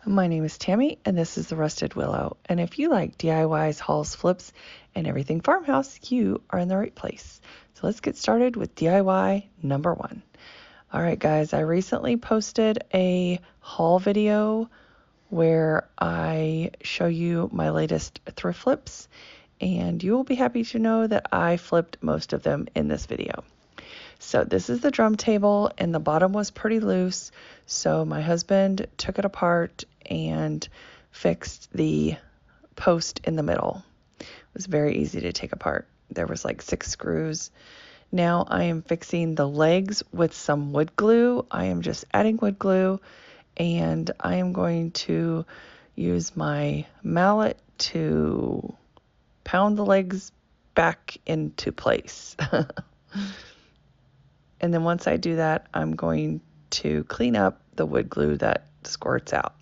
My name is Tammy, and this is the Rusted Willow. And if you like DIYs, hauls, flips, and everything farmhouse, you are in the right place. So let's get started with DIY number 1. All right, guys, I recently posted a haul video where I show you my latest thrift flips, and you will be happy to know that I flipped most of them in this video. So this is the drum table, and the bottom was pretty loose, so my husband took it apart and fixed the post in the middle. It was very easy to take apart. There was like 6 screws. Now I am fixing the legs with some wood glue. I am just adding wood glue, and I am going to use my mallet to pound the legs back into place. And then once I do that, I'm going to clean up the wood glue that squirts out.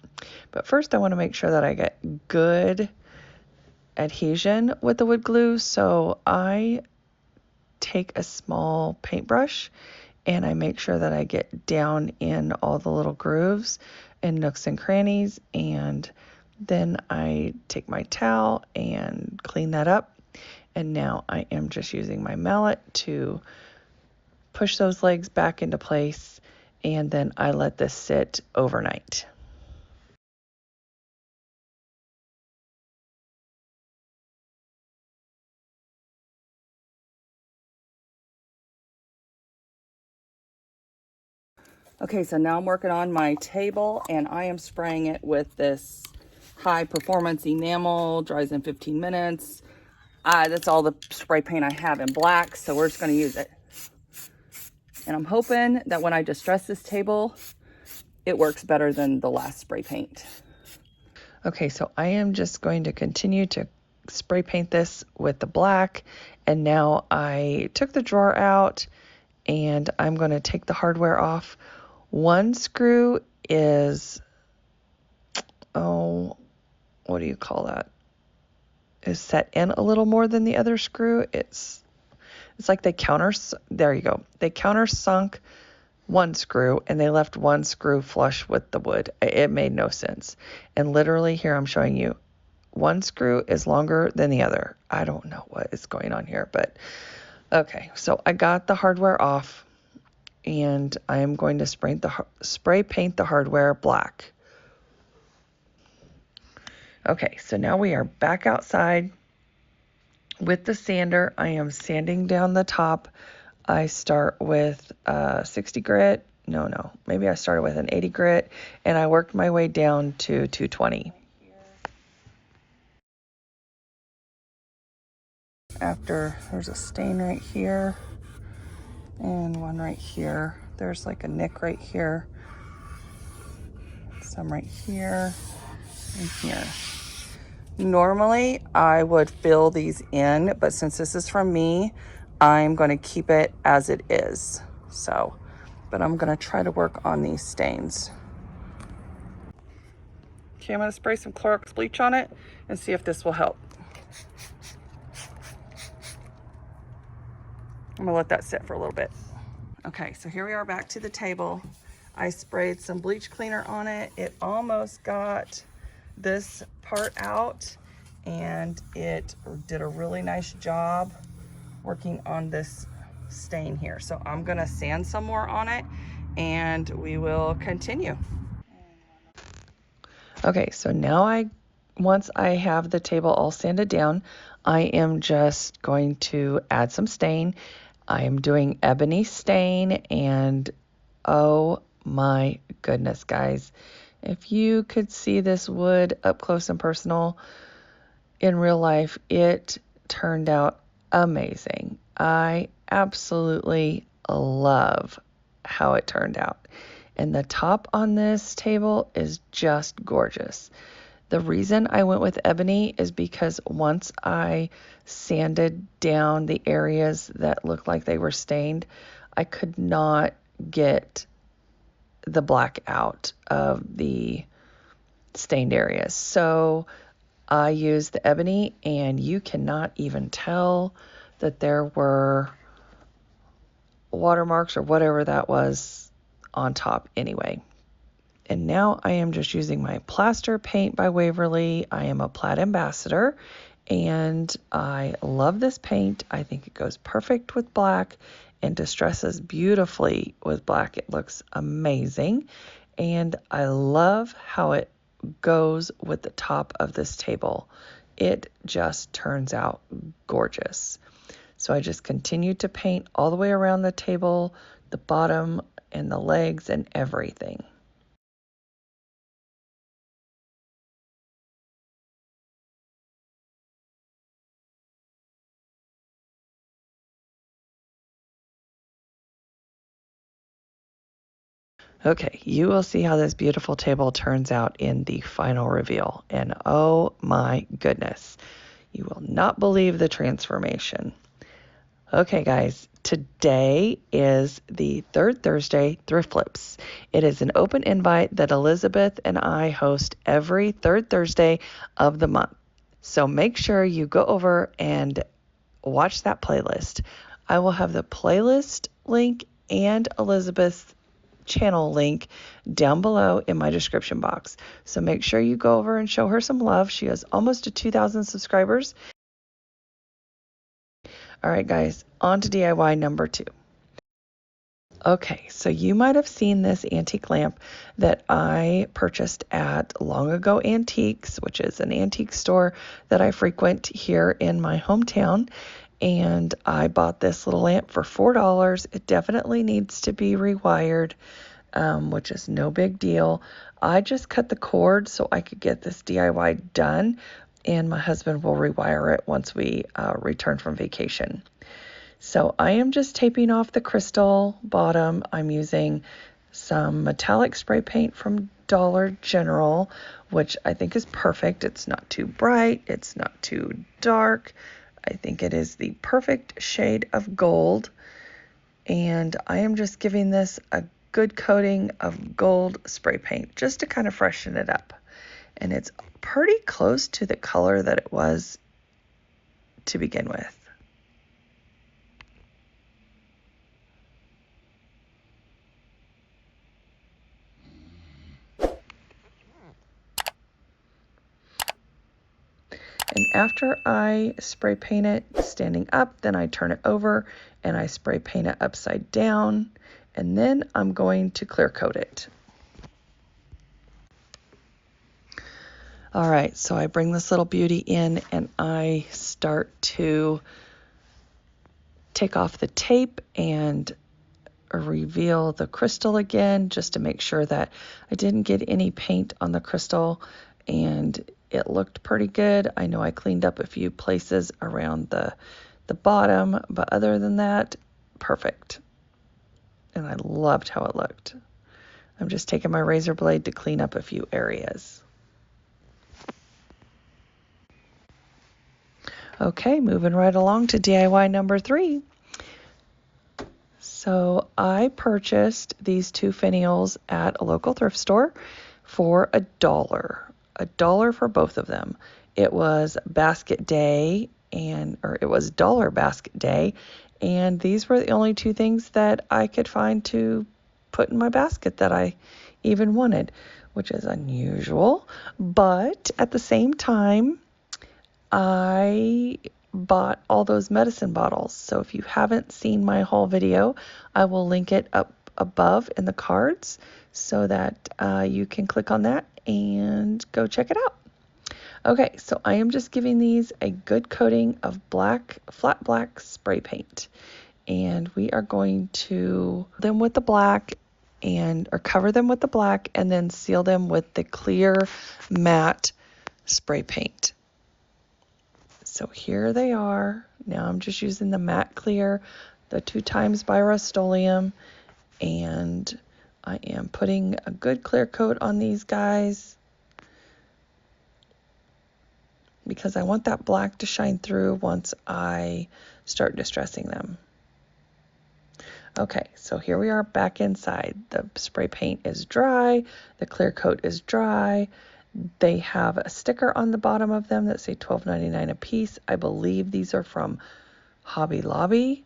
But first I want to make sure that I get good adhesion with the wood glue. So I take a small paintbrush and I make sure that I get down in all the little grooves and nooks and crannies. And then I take my towel and clean that up. And now I am just using my mallet to push those legs back into place, and then I let this sit overnight. Okay, so now I'm working on my table, and I am spraying it with this high performance enamel. Dries in 15 minutes. That's all the spray paint I have in black, so we're just going to use it. And I'm hoping that when I distress this table, it works better than the last spray paint. Okay, so I am just going to continue to spray paint this with the black, and now I took the drawer out and I'm going to take the hardware off. One screw is, what do you call that? Is set in a little more than the other screw. It's like they countersunk one screw and they left one screw flush with the wood. It made no sense. And literally here I'm showing you one screw is longer than the other. I don't know what is going on here, but okay. So I got the hardware off and I am going to spray paint the hardware black. Okay, so now we are back outside with the sander. I am sanding down the top. I start with 60 grit. Maybe I started with an 80 grit, and I worked my way down to 220. After, there's a stain right here, and one right here. There's like a nick right here, some right here, and here. Normally, I would fill these in, but since this is from me, I'm going to keep it as it is. But I'm going to try to work on these stains. Okay, I'm going to spray some Clorox bleach on it and see if this will help. I'm going to let that sit for a little bit. Okay, so here we are back to the table. I sprayed some bleach cleaner on it. It almost got this part out, and it did a really nice job working on this stain here. So I'm going to sand some more on it and we will continue. Okay, so now once I have the table all sanded down, I am just going to add some stain. I am doing ebony stain, and oh my goodness, guys. If you could see this wood up close and personal in real life, it turned out amazing. I absolutely love how it turned out. And the top on this table is just gorgeous. The reason I went with ebony is because once I sanded down the areas that looked like they were stained, I could not get the black out of the stained areas. So I used the ebony, and you cannot even tell that there were watermarks or whatever that was on top anyway. And now I am just using my plaster paint by Waverly. I am a Plaid ambassador, and I love this paint. I think it goes perfect with black and distresses beautifully with black. It looks amazing, and I love how it goes with the top of this table. It just turns out gorgeous. So I just continue to paint all the way around the table, the bottom and the legs and everything. Okay, you will see how this beautiful table turns out in the final reveal. And oh my goodness, you will not believe the transformation. Okay, guys, today is the third Thursday Thrift Flips. It is an open invite that Elizabeth and I host every third Thursday of the month. So make sure you go over and watch that playlist. I will have the playlist link and Elizabeth's channel link down below in my description box. So make sure you go over and show her some love. She has almost 2,000 subscribers. All right, guys, on to DIY number 2. Okay, so you might have seen this antique lamp that I purchased at Long Ago Antiques, which is an antique store that I frequent here in my hometown. And I bought this little lamp for $4. It definitely needs to be rewired, which is no big deal. I just cut the cord so I could get this DIY done, and my husband will rewire it once we return from vacation. So I am just taping off the crystal bottom. I'm using some metallic spray paint from Dollar General, which I think is perfect. It's not too bright. It's not too dark. I think it is the perfect shade of gold. And I am just giving this a good coating of gold spray paint just to kind of freshen it up. And it's pretty close to the color that it was to begin with. And after I spray paint it standing up, then I turn it over and I spray paint it upside down. And then I'm going to clear coat it. All right, so I bring this little beauty in and I start to take off the tape and reveal the crystal again, just to make sure that I didn't get any paint on the crystal, and it looked pretty good. I know I cleaned up a few places around the bottom, but other than that, perfect. And I loved how it looked. I'm just taking my razor blade to clean up a few areas. Okay, moving right along to DIY number 3. So I purchased these 2 finials at a local thrift store for $1. $1 for both of them. It was basket day, or it was dollar basket day, and these were the only 2 things that I could find to put in my basket that I even wanted, which is unusual. But at the same time, I bought all those medicine bottles. So if you haven't seen my haul video, I will link it up above in the cards so that you can click on that and go check it out. Okay, so I am just giving these a good coating of flat black spray paint. And we are going to them with the black or cover them with the black and then seal them with the clear matte spray paint. So here they are. Now I'm just using the matte clear, the 2x by Rust-Oleum, and I am putting a good clear coat on these guys because I want that black to shine through once I start distressing them. Okay, so here we are back inside. The spray paint is dry, the clear coat is dry. They have a sticker on the bottom of them that say $12.99 a piece. I believe these are from Hobby Lobby.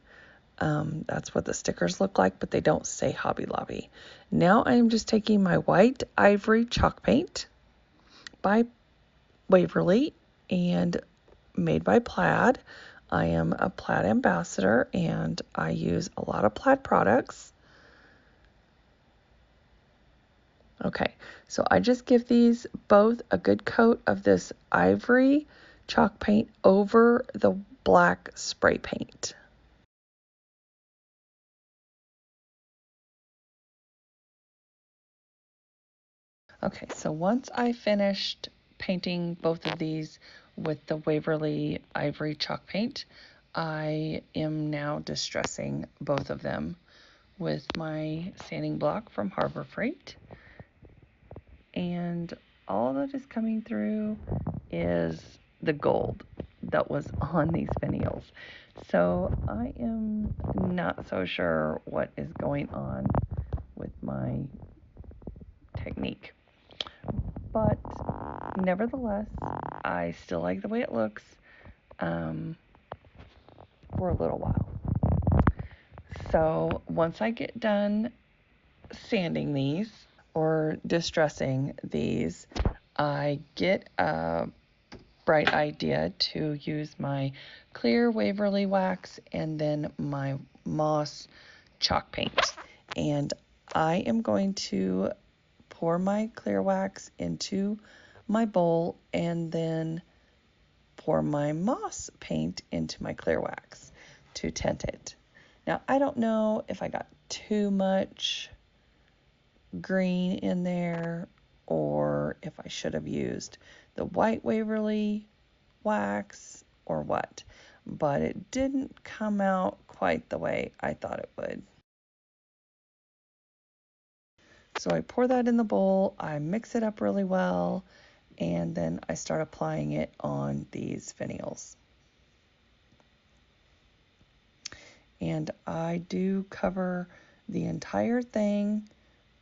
That's what the stickers look like, but they don't say Hobby Lobby. Now I'm just taking my white ivory chalk paint by Waverly and made by Plaid. I am a Plaid ambassador and I use a lot of Plaid products. Okay, so I just give these both a good coat of this ivory chalk paint over the black spray paint. Okay, so once I finished painting both of these with the Waverly Ivory chalk paint, I am now distressing both of them with my sanding block from Harbor Freight. And all that is coming through is the gold that was on these finials. So I am not so sure what is going on with my technique. But nevertheless, I still like the way it looks for a little while. So once I get done sanding these or distressing these, I get a bright idea to use my clear Waverly wax and then my moss chalk paint. And I am going to pour my clear wax into my bowl and then pour my moss paint into my clear wax to tint it. Now, I don't know if I got too much green in there or if I should have used the white Waverly wax or what, but it didn't come out quite the way I thought it would. So I pour that in the bowl, I mix it up really well, and then I start applying it on these finials. And I do cover the entire thing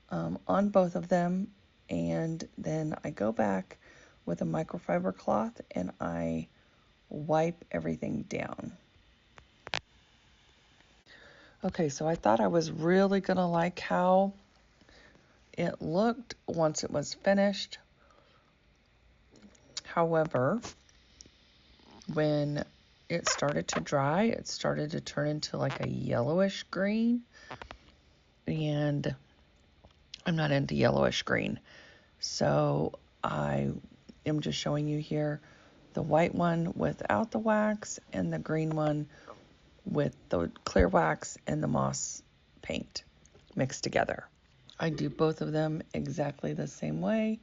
on both of them, and then I go back with a microfiber cloth and I wipe everything down. Okay, so I thought I was really gonna like how it looked once it was finished. However, when it started to dry, it started to turn into like a yellowish green, and I'm not into yellowish green. So I am just showing you here the white one without the wax and the green one with the clear wax and the moss paint mixed together. I do both of them exactly the same way,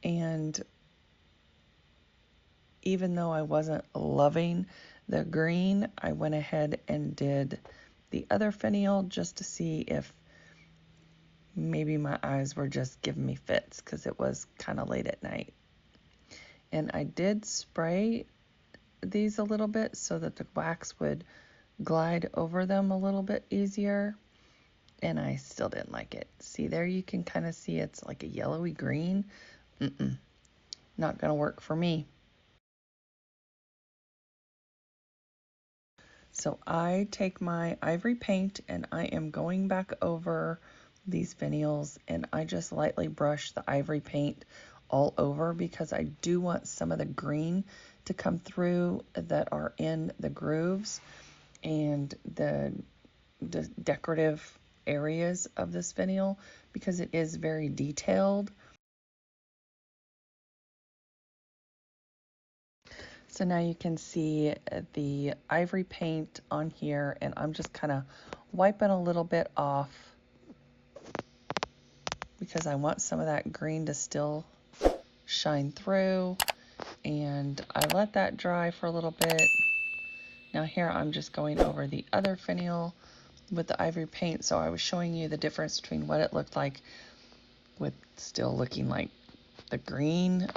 and even though I wasn't loving the green, I went ahead and did the other finial just to see if maybe my eyes were just giving me fits because it was kind of late at night. And I did spray these a little bit so that the wax would glide over them a little bit easier, and I still didn't like it. See, there you can kind of see it's like a yellowy green. Not gonna work for me. So I take my ivory paint and I am going back over these finials, and I just lightly brush the ivory paint all over because I do want some of the green to come through that are in the grooves and the decorative areas of this finial because it is very detailed. So now you can see the ivory paint on here, and I'm just kind of wiping a little bit off because I want some of that green to still shine through, and I let that dry for a little bit. Now here I'm just going over the other finial with the ivory paint, so I was showing you the difference between what it looked like with still looking like the green.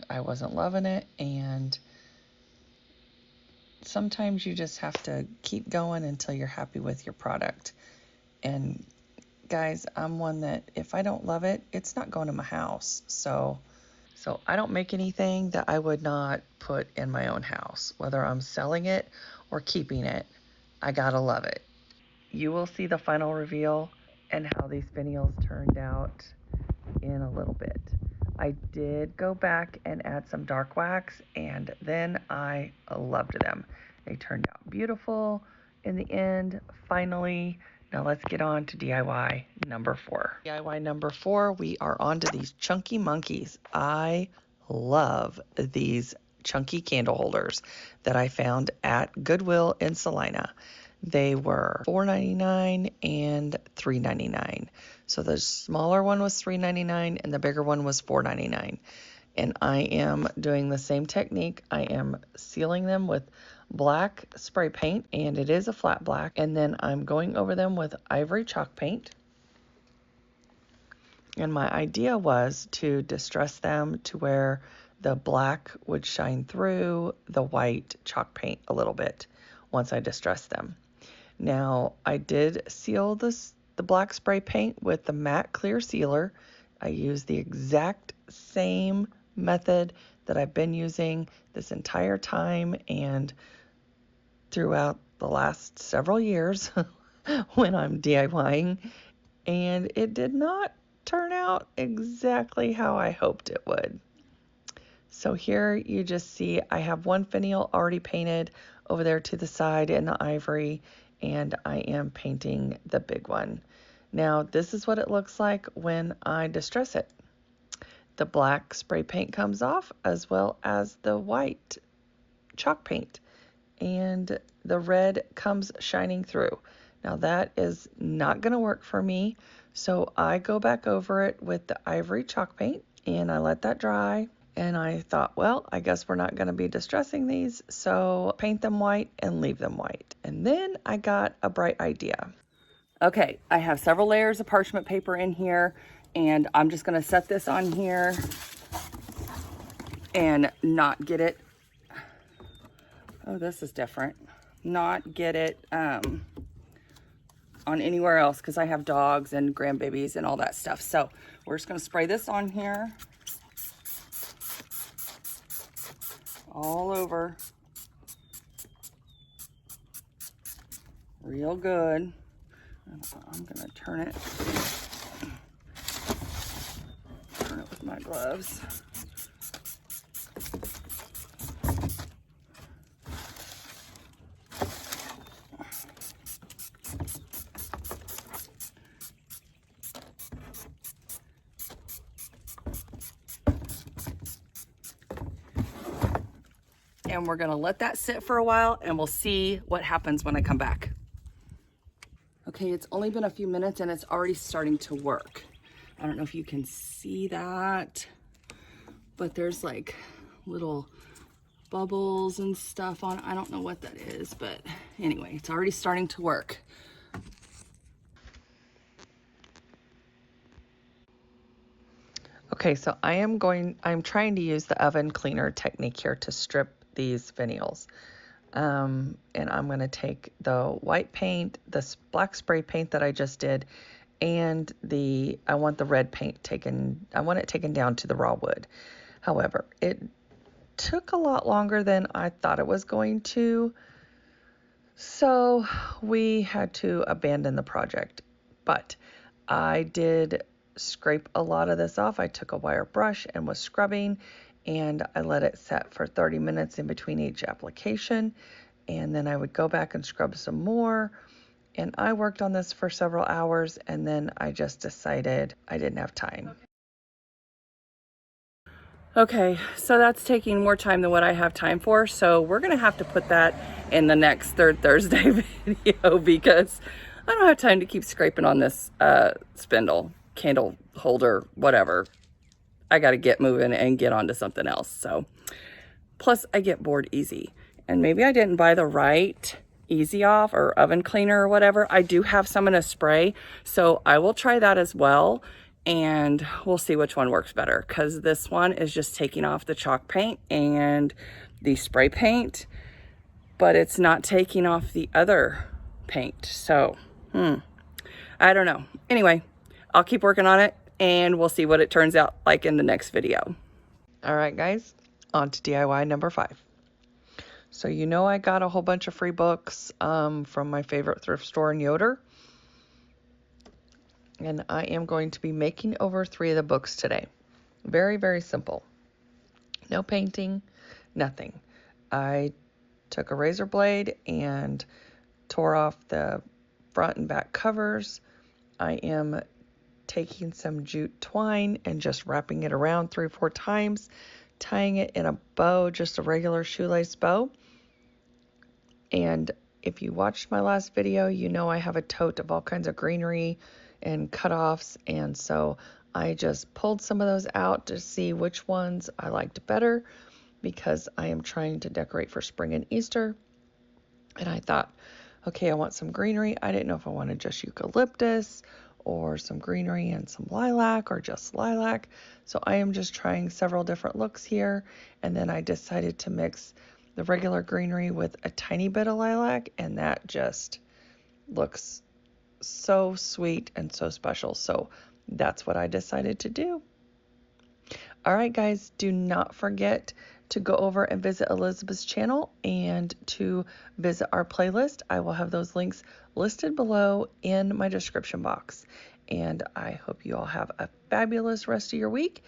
I wasn't loving it, and sometimes you just have to keep going until you're happy with your product. And guys, I'm one that if I don't love it, it's not going to my house. So I don't make anything that I would not put in my own house, whether I'm selling it or keeping it. I gotta love it. you will see the final reveal and how these finials turned out in a little bit. I did go back and add some dark wax, and then I loved them. They turned out beautiful in the end, finally. Now let's get on to DIY number 4. DIY number 4, we are on to these chunky monkeys. I love these chunky candle holders that I found at Goodwill in Salina. They were $4.99 and $3.99. So the smaller one was $3.99 and the bigger one was $4.99. And I am doing the same technique. I am sealing them with black spray paint, and it is a flat black. And then I'm going over them with ivory chalk paint. And my idea was to distress them to where the black would shine through the white chalk paint a little bit once I distressed them. Now, I did seal the black spray paint with the matte clear sealer. I used the exact same method that I've been using this entire time and throughout the last several years when I'm DIYing, and it did not turn out exactly how I hoped it would. So here you just see I have one finial already painted over there to the side in the ivory, and I am painting the big one. Now this is what it looks like when I distress it. The black spray paint comes off as well as the white chalk paint, and the red comes shining through. Now that is not going to work for me, so I go back over it with the ivory chalk paint and I let that dry. And I thought, well, I guess we're not going to be distressing these, so paint them white and leave them white. And then I got a bright idea. Okay, I have several layers of parchment paper in here, and I'm just going to set this on here and not get it. Oh, this is different. Not get it on anywhere else because I have dogs and grandbabies and all that stuff. So we're just going to spray this on here. All over, real good. I'm gonna turn it with my gloves. And we're gonna let that sit for a while and we'll see what happens when I come back. Okay, it's only been a few minutes and it's already starting to work. I don't know if you can see that, but there's like little bubbles and stuff on it. I don't know what that is, but anyway, it's already starting to work. Okay, so I'm trying to use the oven cleaner technique here to strip these finials. And I'm going to take the white paint, the black spray paint that I just did, and I want the red paint taken down to the raw wood. However, it took a lot longer than I thought it was going to, so we had to abandon the project. But I did scrape a lot of this off. I took a wire brush and was scrubbing, and I let it set for 30 minutes in between each application, and then I would go back and scrub some more. And I worked on this for several hours, and then I just decided I didn't have time. Okay, so that's taking more time than what I have time for, so we're gonna have to put that in the next Third Thursday video because I don't have time to keep scraping on this spindle, candle holder, whatever. I got to get moving and get on to something else. So plus I get bored easy, and maybe I didn't buy the right easy off or oven cleaner or whatever. I do have some in a spray, so I will try that as well, and we'll see which one works better, because this one is just taking off the chalk paint and the spray paint, but it's not taking off the other paint. So I don't know. Anyway, I'll keep working on it and we'll see what it turns out like in the next video. All right, guys, on to DIY number 5. So you know I got a whole bunch of free books from my favorite thrift store in Yoder. And I am going to be making over 3 of the books today. Very, very simple. No painting, nothing. I took a razor blade and tore off the front and back covers. I am taking some jute twine and just wrapping it around 3 or 4 times, tying it in a bow, just a regular shoelace bow. And if you watched my last video, you know I have a tote of all kinds of greenery and cutoffs, and so I just pulled some of those out to see which ones I liked better, because I am trying to decorate for spring and Easter. And I thought, okay, I want some greenery. I didn't know if I wanted just eucalyptus or some greenery and some lilac or just lilac. So I am just trying several different looks here. And then I decided to mix the regular greenery with a tiny bit of lilac, and that just looks so sweet and so special. So that's what I decided to do. All right, guys, do not forget to go over and visit Elizabeth's channel and to visit our playlist. I will have those links listed below in my description box. And I hope you all have a fabulous rest of your week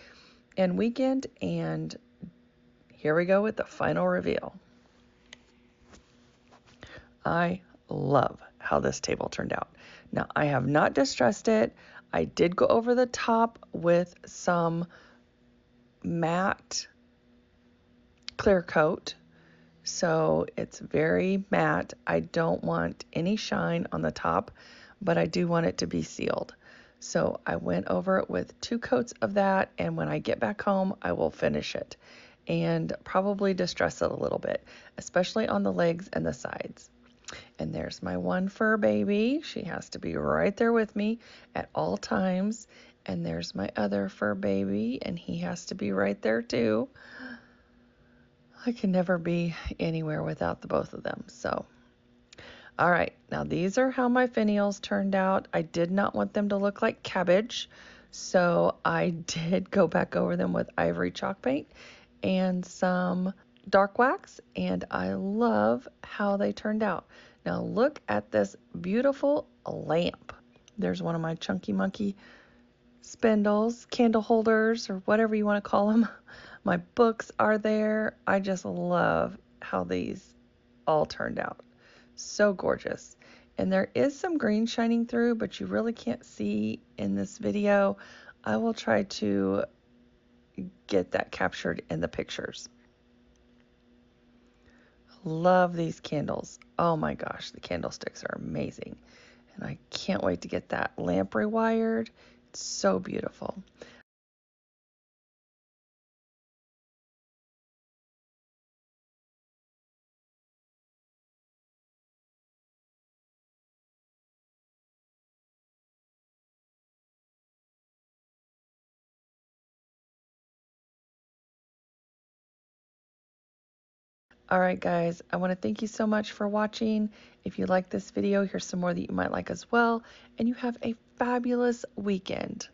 and weekend. And here we go with the final reveal. I love how this table turned out. Now, I have not distressed it. I did go over the top with some matte clear coat, so it's very matte. I don't want any shine on the top, but I do want it to be sealed. So I went over it with 2 coats of that, and when I get back home, I will finish it and probably distress it a little bit, especially on the legs and the sides. And there's my one fur baby. She has to be right there with me at all times. And there's my other fur baby, and he has to be right there too. I can never be anywhere without the both of them. So, all right, now these are how my finials turned out. I did not want them to look like cabbage, so I did go back over them with ivory chalk paint and some dark wax, and I love how they turned out. Now look at this beautiful lamp. There's one of my chunky monkey spindles, candle holders, or whatever you want to call them. My books are there. I just love how these all turned out. So gorgeous. And there is some green shining through, but you really can't see in this video. I will try to get that captured in the pictures. Love these candles. Oh my gosh, the candlesticks are amazing. And I can't wait to get that lamp rewired. It's so beautiful. All right, guys, I want to thank you so much for watching. If you like this video, here's some more that you might like as well. And you have a fabulous weekend.